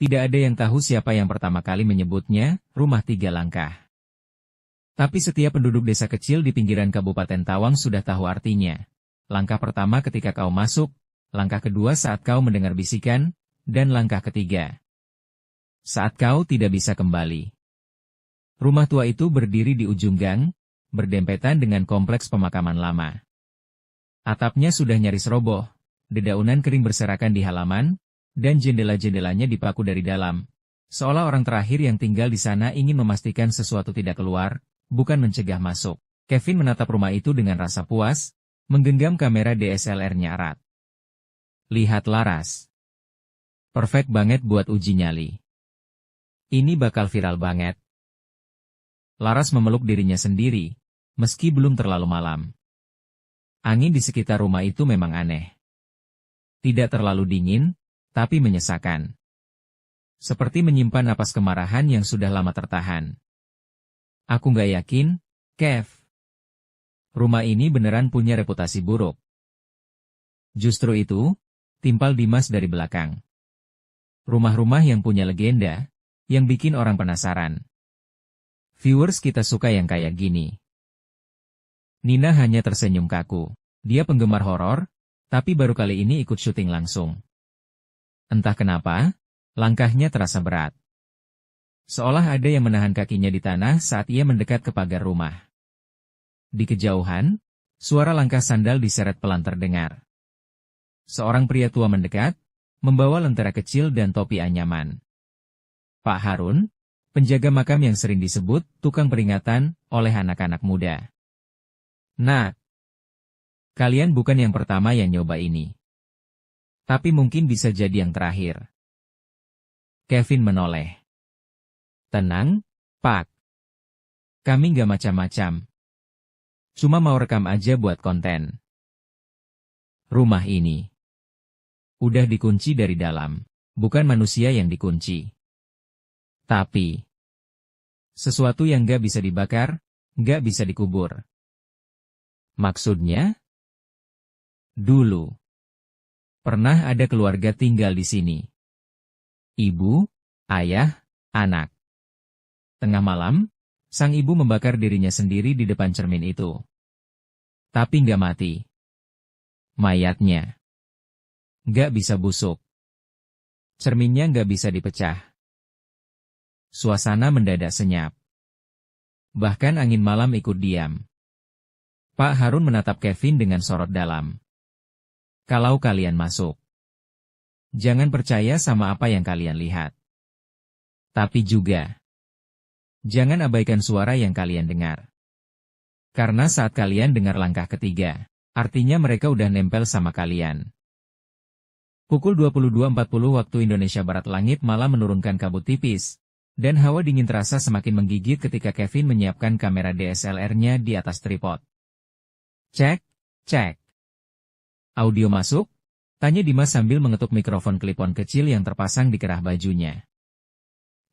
Tidak ada yang tahu siapa yang pertama kali menyebutnya, rumah 3 langkah. Tapi setiap penduduk desa kecil di pinggiran Kabupaten Tawang sudah tahu artinya. Langkah pertama ketika kau masuk, langkah kedua saat kau mendengar bisikan, dan langkah ketiga saat kau tidak bisa kembali. Rumah tua itu berdiri di ujung gang, berdempetan dengan kompleks pemakaman lama. Atapnya sudah nyaris roboh, dedaunan kering berserakan di halaman, dan jendela-jendelanya dipaku dari dalam. Seolah orang terakhir yang tinggal di sana ingin memastikan sesuatu tidak keluar, bukan mencegah masuk. Kevin menatap rumah itu dengan rasa puas, menggenggam kamera DSLR-nya erat. Lihat Laras. Perfect banget buat uji nyali. Ini bakal viral banget. Laras memeluk dirinya sendiri, meski belum terlalu malam. Angin di sekitar rumah itu memang aneh. Tidak terlalu dingin, tapi menyesakan. Seperti menyimpan napas kemarahan yang sudah lama tertahan. Aku nggak yakin, Kev. Rumah ini beneran punya reputasi buruk. Justru itu, timpal Dimas dari belakang. Rumah-rumah yang punya legenda, yang bikin orang penasaran. Viewers kita suka yang kayak gini. Nina hanya tersenyum kaku. Dia penggemar horor, tapi baru kali ini ikut syuting langsung. Entah kenapa, langkahnya terasa berat. Seolah ada yang menahan kakinya di tanah saat ia mendekat ke pagar rumah. Di kejauhan, suara langkah sandal diseret pelan terdengar. Seorang pria tua mendekat, membawa lentera kecil dan topi anyaman. Pak Harun, penjaga makam yang sering disebut tukang peringatan oleh anak-anak muda. Nah, kalian bukan yang pertama yang nyoba ini. Tapi mungkin bisa jadi yang terakhir. Kevin menoleh. Tenang, Pak. Kami nggak macam-macam. Cuma mau rekam aja buat konten. Rumah ini udah dikunci dari dalam. Bukan manusia yang dikunci. Tapi sesuatu yang nggak bisa dibakar, nggak bisa dikubur. Maksudnya? Dulu pernah ada keluarga tinggal di sini. Ibu, ayah, anak. Tengah malam, sang ibu membakar dirinya sendiri di depan cermin itu. Tapi nggak mati. Mayatnya nggak bisa busuk. Cerminnya nggak bisa dipecah. Suasana mendadak senyap. Bahkan angin malam ikut diam. Pak Harun menatap Kevin dengan sorot dalam. Kalau kalian masuk, jangan percaya sama apa yang kalian lihat. Tapi juga, jangan abaikan suara yang kalian dengar. Karena saat kalian dengar langkah ketiga, artinya mereka udah nempel sama kalian. Pukul 22.40 waktu Indonesia Barat, langit malam menurunkan kabut tipis, dan hawa dingin terasa semakin menggigit ketika Kevin menyiapkan kamera DSLR-nya di atas tripod. Cek, cek. Audio masuk? Tanya Dimas sambil mengetuk mikrofon klip-on kecil yang terpasang di kerah bajunya.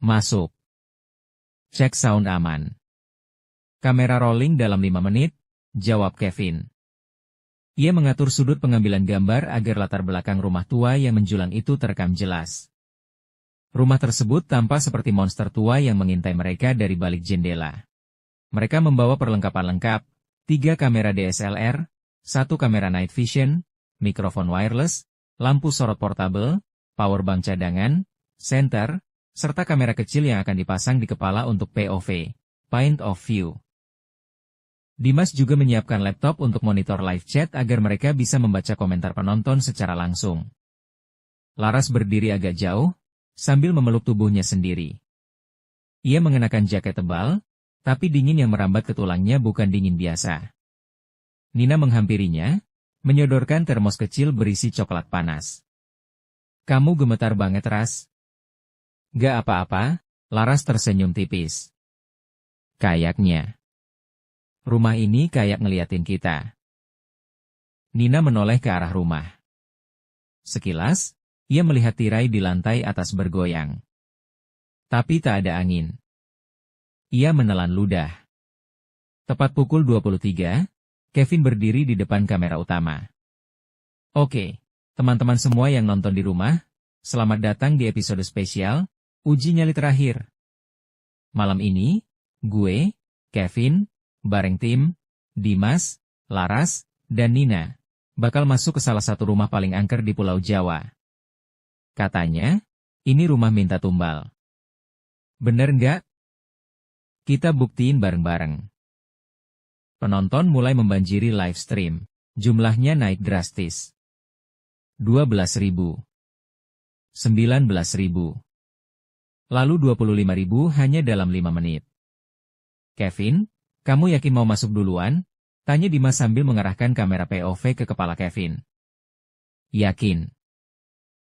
Masuk. Cek sound aman. Kamera rolling dalam 5 menit, jawab Kevin. Ia mengatur sudut pengambilan gambar agar latar belakang rumah tua yang menjulang itu terekam jelas. Rumah tersebut tampak seperti monster tua yang mengintai mereka dari balik jendela. Mereka membawa perlengkapan lengkap, 3 kamera DSLR, 1 kamera night vision, mikrofon wireless, lampu sorot portable, powerbank cadangan, senter, serta kamera kecil yang akan dipasang di kepala untuk POV, point of view. Dimas juga menyiapkan laptop untuk monitor live chat agar mereka bisa membaca komentar penonton secara langsung. Laras berdiri agak jauh, sambil memeluk tubuhnya sendiri. Ia mengenakan jaket tebal, tapi dingin yang merambat ke tulangnya bukan dingin biasa. Nina menghampirinya, menyodorkan termos kecil berisi coklat panas. Kamu gemetar banget, Ras. Gak apa-apa, Laras tersenyum tipis. Kayaknya rumah ini kayak ngeliatin kita. Nina menoleh ke arah rumah. Sekilas, ia melihat tirai di lantai atas bergoyang. Tapi tak ada angin. Ia menelan ludah. Tepat pukul 23, Kevin berdiri di depan kamera utama. Oke, teman-teman semua yang nonton di rumah, selamat datang di episode spesial, Uji Nyali Terakhir. Malam ini, gue, Kevin, bareng tim, Dimas, Laras, dan Nina, bakal masuk ke salah satu rumah paling angker di Pulau Jawa. Katanya, ini rumah minta tumbal. Bener nggak? Kita buktiin bareng-bareng. Penonton mulai membanjiri live stream. Jumlahnya naik drastis. 12.000. 19.000. Lalu 25.000 hanya dalam 5 menit. Kevin, kamu yakin mau masuk duluan? Tanya Dimas sambil mengarahkan kamera POV ke kepala Kevin. Yakin.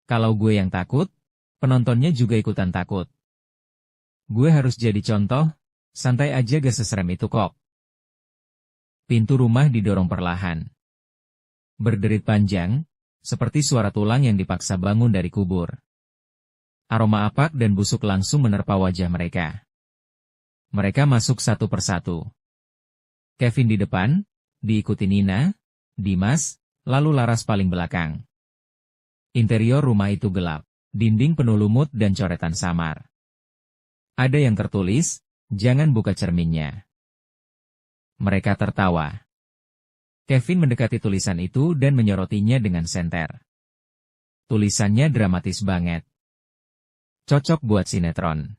Kalau gue yang takut, penontonnya juga ikutan takut. Gue harus jadi contoh, santai aja gak seserem itu kok. Pintu rumah didorong perlahan. Berderit panjang, seperti suara tulang yang dipaksa bangun dari kubur. Aroma apak dan busuk langsung menerpa wajah mereka. Mereka masuk satu persatu. Kevin di depan, diikuti Nina, Dimas, lalu Laras paling belakang. Interior rumah itu gelap, dinding penuh lumut dan coretan samar. Ada yang tertulis, jangan buka cerminnya. Mereka tertawa. Kevin mendekati tulisan itu dan menyorotinya dengan senter. Tulisannya dramatis banget. Cocok buat sinetron.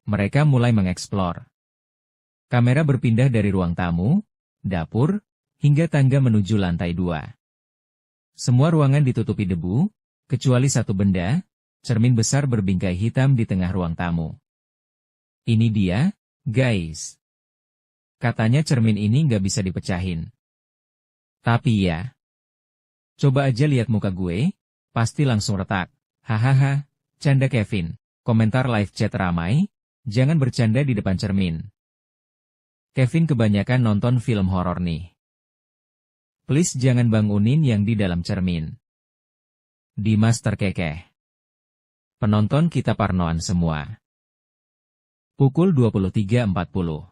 Mereka mulai mengeksplor. Kamera berpindah dari ruang tamu, dapur, hingga tangga menuju lantai 2. Semua ruangan ditutupi debu, kecuali satu benda, cermin besar berbingkai hitam di tengah ruang tamu. Ini dia, guys. Katanya cermin ini nggak bisa dipecahin. Tapi ya. Coba aja lihat muka gue, pasti langsung retak. Hahaha, canda Kevin. Komentar live chat ramai, jangan bercanda di depan cermin. Kevin kebanyakan nonton film horor nih. Please jangan bangunin yang di dalam cermin. Dimas terkekeh. Penonton kita parnoan semua. Pukul 23.40.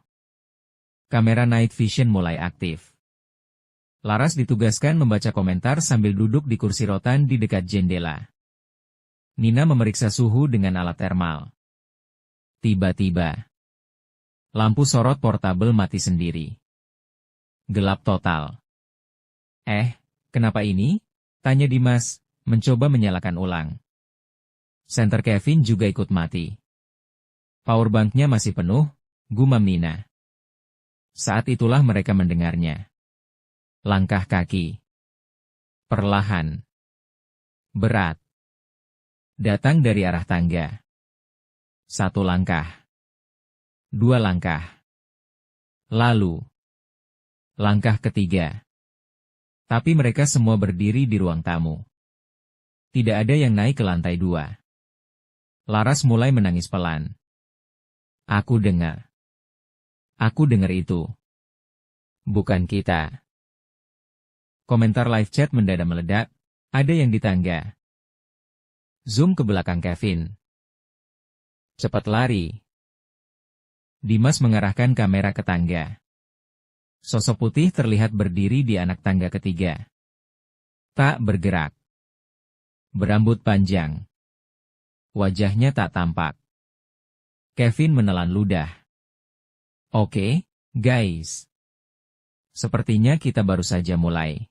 Kamera night vision mulai aktif. Laras ditugaskan membaca komentar sambil duduk di kursi rotan di dekat jendela. Nina memeriksa suhu dengan alat thermal. Tiba-tiba, lampu sorot portabel mati sendiri. Gelap total. Kenapa ini? Tanya Dimas, mencoba menyalakan ulang. Senter Kevin juga ikut mati. Powerbanknya masih penuh, gumam Nina. Saat itulah mereka mendengarnya. Langkah kaki. Perlahan. Berat. Datang dari arah tangga. 1 langkah. 2 langkah. Lalu. Langkah ketiga. Tapi mereka semua berdiri di ruang tamu. Tidak ada yang naik ke lantai 2. Laras mulai menangis pelan. Aku dengar. Aku dengar itu. Bukan kita. Komentar live chat mendadak meledak, ada yang di tangga. Zoom ke belakang Kevin. Cepat lari. Dimas mengarahkan kamera ke tangga. Sosok putih terlihat berdiri di anak tangga ketiga. Tak bergerak. Berambut panjang. Wajahnya tak tampak. Kevin menelan ludah. Oke, guys. Sepertinya kita baru saja mulai.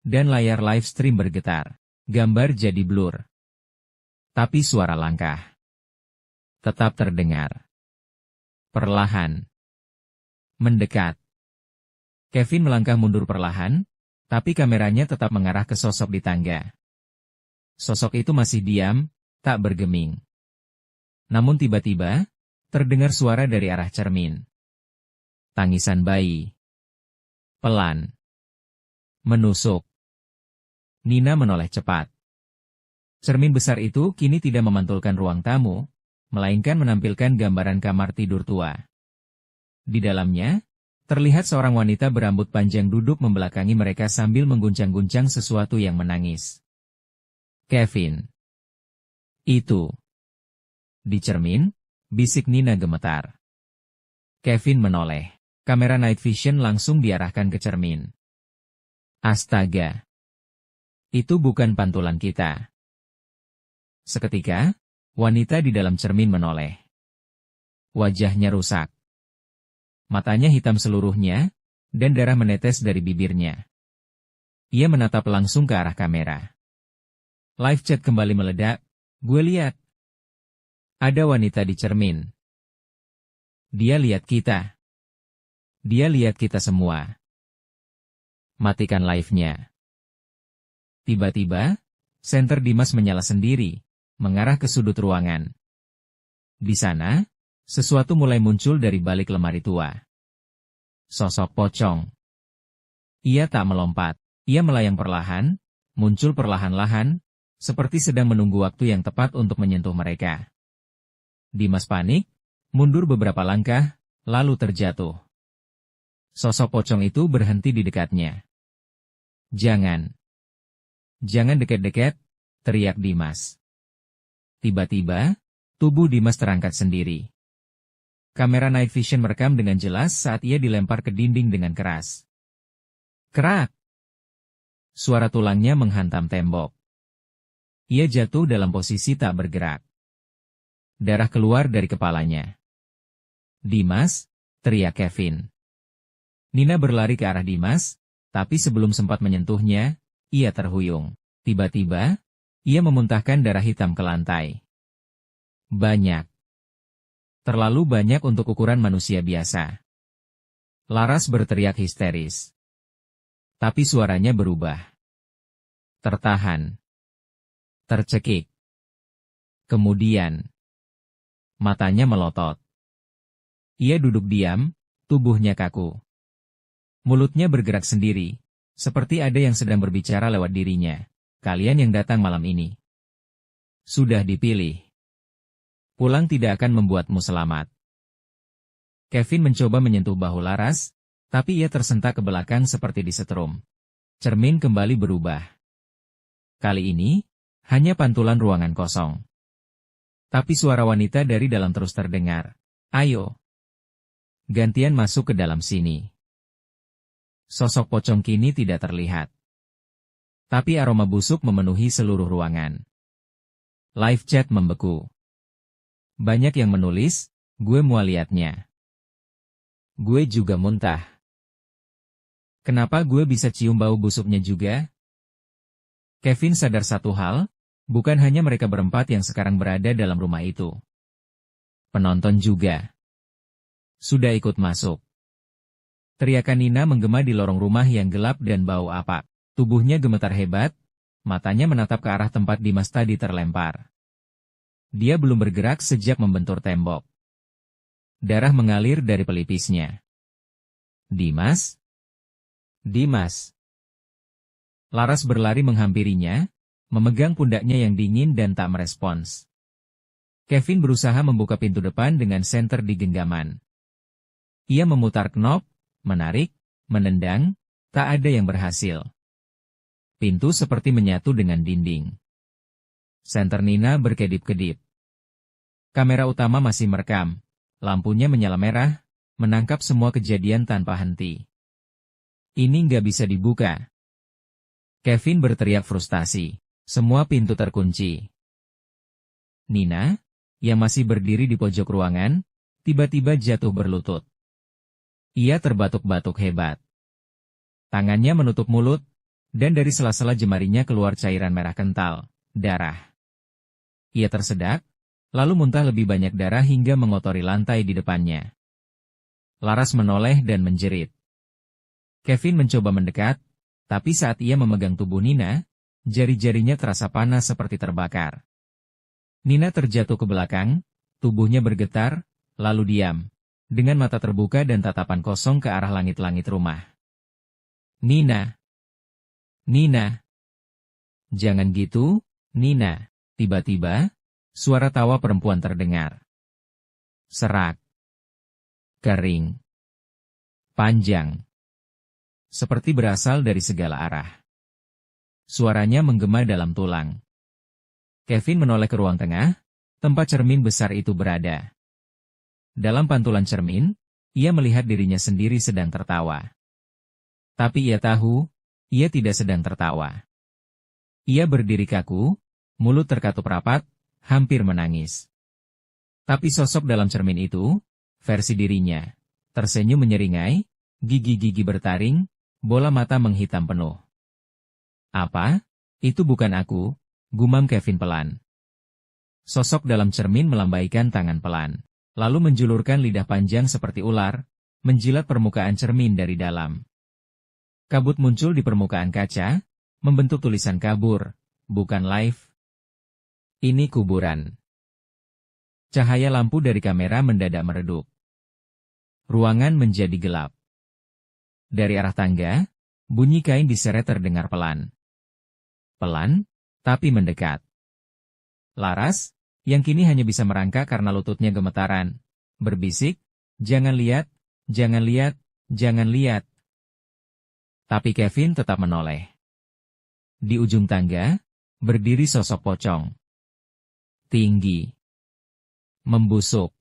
Dan layar live stream bergetar. Gambar jadi blur. Tapi suara langkah tetap terdengar. Perlahan. Mendekat. Kevin melangkah mundur perlahan, tapi kameranya tetap mengarah ke sosok di tangga. Sosok itu masih diam, tak bergeming. Namun tiba-tiba, terdengar suara dari arah cermin. Tangisan bayi. Pelan. Menusuk. Nina menoleh cepat. Cermin besar itu kini tidak memantulkan ruang tamu, melainkan menampilkan gambaran kamar tidur tua. Di dalamnya, terlihat seorang wanita berambut panjang duduk membelakangi mereka sambil mengguncang-guncang sesuatu yang menangis. Kevin. Itu. Di cermin, bisik Nina gemetar. Kevin menoleh. Kamera night vision langsung diarahkan ke cermin. Astaga. Itu bukan pantulan kita. Seketika, wanita di dalam cermin menoleh. Wajahnya rusak. Matanya hitam seluruhnya, dan darah menetes dari bibirnya. Ia menatap langsung ke arah kamera. Live chat kembali meledak. Gue lihat. Ada wanita di cermin. Dia lihat kita. Dia lihat kita semua. Matikan live-nya. Tiba-tiba, senter Dimas menyala sendiri, mengarah ke sudut ruangan. Di sana, sesuatu mulai muncul dari balik lemari tua. Sosok pocong. Ia tak melompat, ia melayang perlahan, muncul perlahan-lahan, seperti sedang menunggu waktu yang tepat untuk menyentuh mereka. Dimas panik, mundur beberapa langkah, lalu terjatuh. Sosok pocong itu berhenti di dekatnya. Jangan. Jangan dekat-dekat, teriak Dimas. Tiba-tiba, tubuh Dimas terangkat sendiri. Kamera night vision merekam dengan jelas saat ia dilempar ke dinding dengan keras. Kerak! Suara tulangnya menghantam tembok. Ia jatuh dalam posisi tak bergerak. Darah keluar dari kepalanya. Dimas, teriak Kevin. Nina berlari ke arah Dimas, tapi sebelum sempat menyentuhnya, ia terhuyung. Tiba-tiba, ia memuntahkan darah hitam ke lantai. Banyak. Terlalu banyak untuk ukuran manusia biasa. Laras berteriak histeris. Tapi suaranya berubah. Tertahan. Tercekik. Kemudian, matanya melotot. Ia duduk diam, tubuhnya kaku. Mulutnya bergerak sendiri, seperti ada yang sedang berbicara lewat dirinya. Kalian yang datang malam ini. Sudah dipilih. Pulang tidak akan membuatmu selamat. Kevin mencoba menyentuh bahu Laras, tapi ia tersentak ke belakang seperti disetrum. Cermin kembali berubah. Kali ini, hanya pantulan ruangan kosong. Tapi suara wanita dari dalam terus terdengar. Ayo. Gantian masuk ke dalam sini. Sosok pocong kini tidak terlihat. Tapi aroma busuk memenuhi seluruh ruangan. Live chat membeku. Banyak yang menulis, gue mual liatnya. Gue juga muntah. Kenapa gue bisa cium bau busuknya juga? Kevin sadar satu hal, bukan hanya mereka berempat yang sekarang berada dalam rumah itu. Penonton juga. Sudah ikut masuk. Teriakan Nina menggema di lorong rumah yang gelap dan bau apak. Tubuhnya gemetar hebat, matanya menatap ke arah tempat Dimas tadi terlempar. Dia belum bergerak sejak membentur tembok. Darah mengalir dari pelipisnya. Dimas? Dimas. Laras berlari menghampirinya, memegang pundaknya yang dingin dan tak merespons. Kevin berusaha membuka pintu depan dengan senter di genggaman. Ia memutar knop, menarik, menendang, tak ada yang berhasil. Pintu seperti menyatu dengan dinding. Senter Nina berkedip-kedip. Kamera utama masih merekam, lampunya menyala merah, menangkap semua kejadian tanpa henti. Ini nggak bisa dibuka. Kevin berteriak frustasi. Semua pintu terkunci. Nina, yang masih berdiri di pojok ruangan, tiba-tiba jatuh berlutut. Ia terbatuk-batuk hebat. Tangannya menutup mulut, dan dari sela-sela jemarinya keluar cairan merah kental, darah. Ia tersedak, lalu muntah lebih banyak darah hingga mengotori lantai di depannya. Laras menoleh dan menjerit. Kevin mencoba mendekat, tapi saat ia memegang tubuh Nina, jari-jarinya terasa panas seperti terbakar. Nina terjatuh ke belakang, tubuhnya bergetar, lalu diam, dengan mata terbuka dan tatapan kosong ke arah langit-langit rumah. Nina! Nina! Jangan gitu, Nina! Tiba-tiba, suara tawa perempuan terdengar. Serak. Kering. Panjang. Seperti berasal dari segala arah. Suaranya menggema dalam tulang. Kevin menoleh ke ruang tengah, tempat cermin besar itu berada. Dalam pantulan cermin, ia melihat dirinya sendiri sedang tertawa. Tapi ia tahu, ia tidak sedang tertawa. Ia berdiri kaku, mulut terkatup rapat, hampir menangis. Tapi sosok dalam cermin itu, versi dirinya, tersenyum menyeringai, gigi-gigi bertaring, bola mata menghitam penuh. Apa? Itu bukan aku, gumam Kevin pelan. Sosok dalam cermin melambaikan tangan pelan, lalu menjulurkan lidah panjang seperti ular, menjilat permukaan cermin dari dalam. Kabut muncul di permukaan kaca, membentuk tulisan kabur, bukan live. Ini kuburan. Cahaya lampu dari kamera mendadak meredup. Ruangan menjadi gelap. Dari arah tangga, bunyi kain diseret terdengar pelan. Pelan, tapi mendekat. Laras, yang kini hanya bisa merangkak karena lututnya gemetaran, berbisik, "Jangan lihat, jangan lihat, jangan lihat." Tapi Kevin tetap menoleh. Di ujung tangga, berdiri sosok pocong. Tinggi. Membusuk.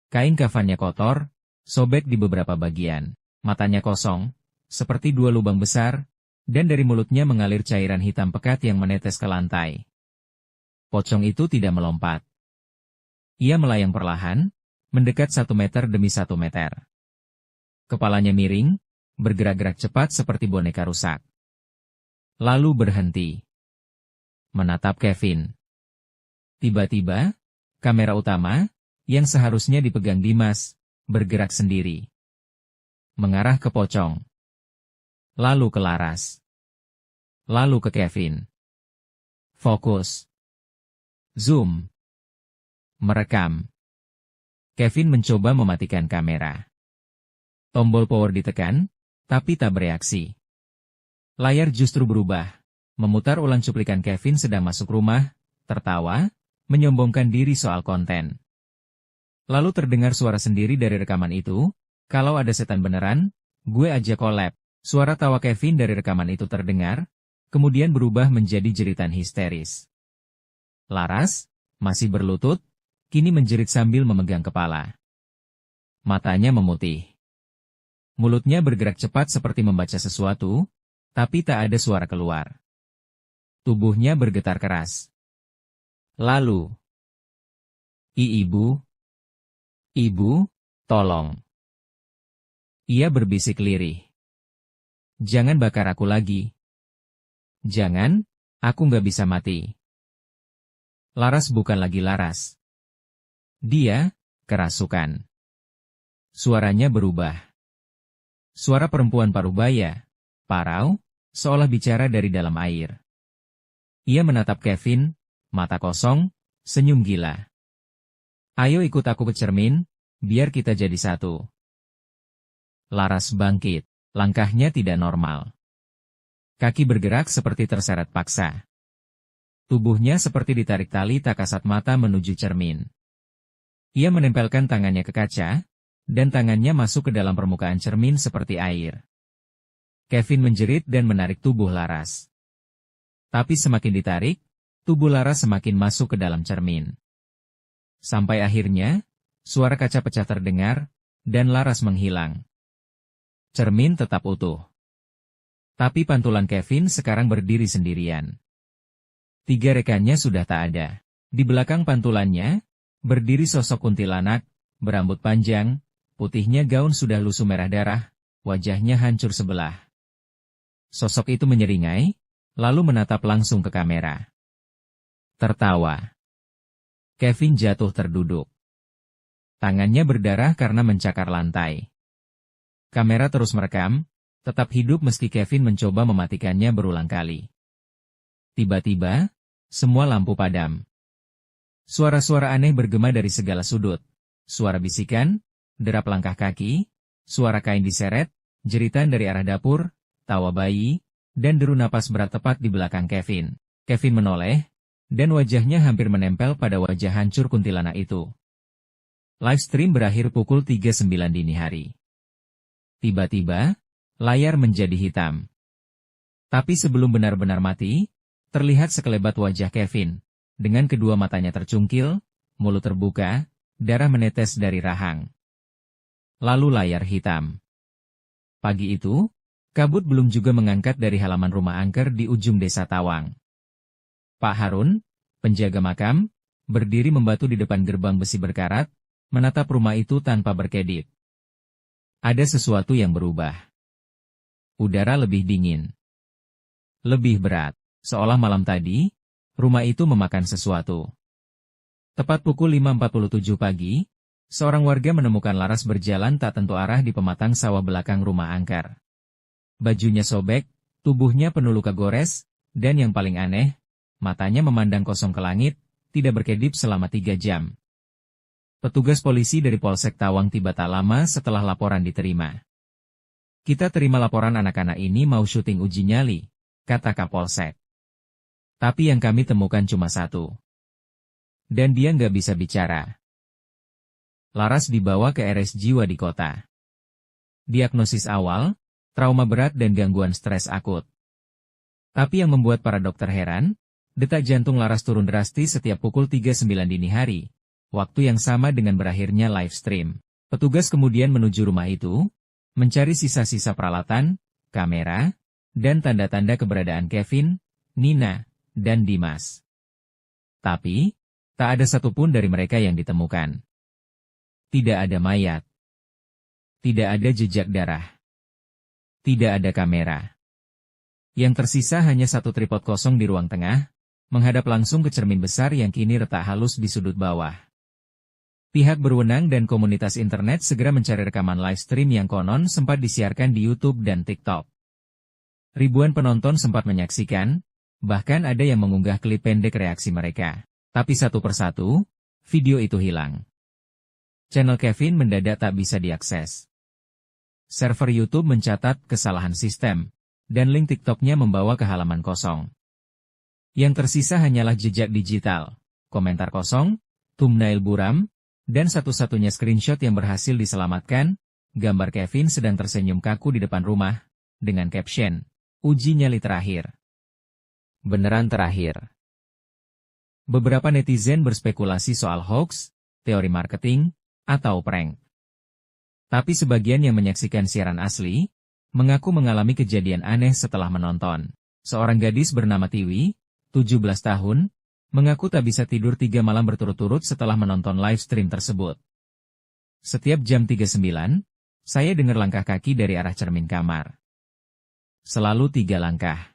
Kain kafannya kotor, sobek di beberapa bagian. Matanya kosong, seperti dua lubang besar, dan dari mulutnya mengalir cairan hitam pekat yang menetes ke lantai. Pocong itu tidak melompat. Ia melayang perlahan, mendekat 1 meter demi 1 meter. Kepalanya miring, bergerak-gerak cepat seperti boneka rusak. Lalu berhenti. Menatap Kevin. Tiba-tiba, kamera utama, yang seharusnya dipegang Dimas, bergerak sendiri. Mengarah ke pocong. Lalu ke Laras. Lalu ke Kevin. Fokus. Zoom. Merekam. Kevin mencoba mematikan kamera. Tombol power ditekan, tapi tak bereaksi. Layar justru berubah, memutar ulang cuplikan Kevin sedang masuk rumah, tertawa, menyombongkan diri soal konten. Lalu terdengar suara sendiri dari rekaman itu, "Kalau ada setan beneran, gue aja collab." Suara tawa Kevin dari rekaman itu terdengar, kemudian berubah menjadi jeritan histeris. Laras, masih berlutut, kini menjerit sambil memegang kepala. Matanya memutih. Mulutnya bergerak cepat seperti membaca sesuatu, tapi tak ada suara keluar. Tubuhnya bergetar keras. Lalu, Ibu, tolong." Ia berbisik lirih. "Jangan bakar aku lagi. Jangan, aku nggak bisa mati." Laras bukan lagi Laras. Dia, kerasukan. Suaranya berubah. Suara perempuan parubaya, parau, seolah bicara dari dalam air. Ia menatap Kevin, mata kosong, senyum gila. "Ayo ikut aku ke cermin, biar kita jadi satu." Laras bangkit. Langkahnya tidak normal. Kaki bergerak seperti terseret paksa. Tubuhnya seperti ditarik tali tak kasat mata menuju cermin. Ia menempelkan tangannya ke kaca, dan tangannya masuk ke dalam permukaan cermin seperti air. Kevin menjerit dan menarik tubuh Laras. Tapi semakin ditarik, tubuh Laras semakin masuk ke dalam cermin. Sampai akhirnya, suara kaca pecah terdengar, dan Laras menghilang. Cermin tetap utuh. Tapi pantulan Kevin sekarang berdiri sendirian. 3 rekannya sudah tak ada. Di belakang pantulannya, berdiri sosok kuntilanak, berambut panjang, putihnya gaun sudah lusuh merah darah, wajahnya hancur sebelah. Sosok itu menyeringai, lalu menatap langsung ke kamera. Tertawa. Kevin jatuh terduduk. Tangannya berdarah karena mencakar lantai. Kamera terus merekam, tetap hidup meski Kevin mencoba mematikannya berulang kali. Tiba-tiba, semua lampu padam. Suara-suara aneh bergema dari segala sudut. Suara bisikan, derap langkah kaki, suara kain diseret, jeritan dari arah dapur, tawa bayi, dan deru napas berat tepat di belakang Kevin. Kevin menoleh, dan wajahnya hampir menempel pada wajah hancur kuntilanak itu. Livestream berakhir pukul 3.09 dini hari. Tiba-tiba, layar menjadi hitam. Tapi sebelum benar-benar mati, terlihat sekelebat wajah Kevin, dengan kedua matanya tercungkil, mulut terbuka, darah menetes dari rahang. Lalu layar hitam. Pagi itu, kabut belum juga mengangkat dari halaman rumah angker di ujung desa Tawang. Pak Harun, penjaga makam, berdiri membatu di depan gerbang besi berkarat, menatap rumah itu tanpa berkedip. Ada sesuatu yang berubah. Udara lebih dingin. Lebih berat. Seolah malam tadi, rumah itu memakan sesuatu. Tepat pukul 5.47 pagi, seorang warga menemukan Laras berjalan tak tentu arah di pematang sawah belakang rumah angker. Bajunya sobek, tubuhnya penuh luka gores, dan yang paling aneh, matanya memandang kosong ke langit, tidak berkedip selama 3 jam. Petugas polisi dari Polsek Tawang tiba tak lama setelah laporan diterima. Kita terima laporan anak-anak ini mau syuting uji nyali, kata Kapolsek. Tapi yang kami temukan cuma satu. Dan dia nggak bisa bicara. Laras dibawa ke RS jiwa di kota. Diagnosis awal, trauma berat dan gangguan stres akut. Tapi yang membuat para dokter heran, detak jantung Laras turun drastis setiap pukul 3.09 dini hari. Waktu yang sama dengan berakhirnya live stream. Petugas kemudian menuju rumah itu, mencari sisa-sisa peralatan, kamera, dan tanda-tanda keberadaan Kevin, Nina, dan Dimas. Tapi, tak ada satupun dari mereka yang ditemukan. Tidak ada mayat. Tidak ada jejak darah. Tidak ada kamera. Yang tersisa hanya satu tripod kosong di ruang tengah, menghadap langsung ke cermin besar yang kini retak halus di sudut bawah. Pihak berwenang dan komunitas internet segera mencari rekaman live stream yang konon sempat disiarkan di YouTube dan TikTok. Ribuan penonton sempat menyaksikan, bahkan ada yang mengunggah klip pendek reaksi mereka. Tapi satu persatu, video itu hilang. Channel Kevin mendadak tak bisa diakses. Server YouTube mencatat kesalahan sistem, dan link TikToknya membawa ke halaman kosong. Yang tersisa hanyalah jejak digital, komentar kosong, thumbnail buram, dan satu-satunya screenshot yang berhasil diselamatkan, gambar Kevin sedang tersenyum kaku di depan rumah, dengan caption, "Uji nyali terakhir." Beneran terakhir. Beberapa netizen berspekulasi soal hoax, teori marketing, atau prank. Tapi sebagian yang menyaksikan siaran asli, mengaku mengalami kejadian aneh setelah menonton. Seorang gadis bernama Tiwi, 17 tahun, mengaku tak bisa tidur 3 malam berturut-turut setelah menonton live stream tersebut. Setiap jam 3.09, saya dengar langkah kaki dari arah cermin kamar. Selalu 3 langkah.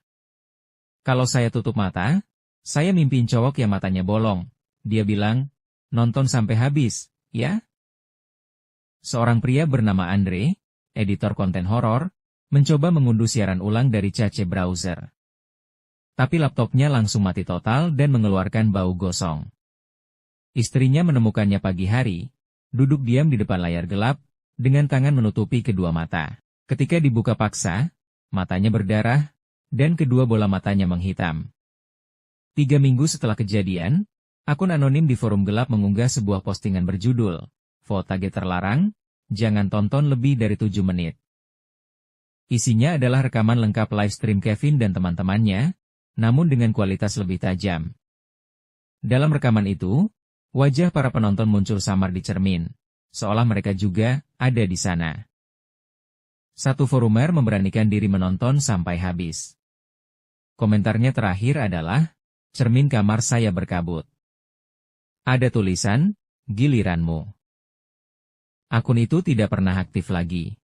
Kalau saya tutup mata, saya mimpiin cowok yang matanya bolong. Dia bilang, "Nonton sampai habis, ya?" Seorang pria bernama Andre, editor konten horor, mencoba mengunduh siaran ulang dari cache browser. Tapi laptopnya langsung mati total dan mengeluarkan bau gosong. Istrinya menemukannya pagi hari, duduk diam di depan layar gelap, dengan tangan menutupi kedua mata. Ketika dibuka paksa, matanya berdarah, dan kedua bola matanya menghitam. 3 minggu setelah kejadian, akun anonim di forum gelap mengunggah sebuah postingan berjudul, "Votage terlarang, jangan tonton lebih dari 7 menit." Isinya adalah rekaman lengkap live stream Kevin dan teman-temannya, namun dengan kualitas lebih tajam. Dalam rekaman itu, wajah para penonton muncul samar di cermin, seolah mereka juga ada di sana. Satu forumer memberanikan diri menonton sampai habis. Komentarnya terakhir adalah, "Cermin kamar saya berkabut." Ada tulisan, "Giliranmu." Akun itu tidak pernah aktif lagi.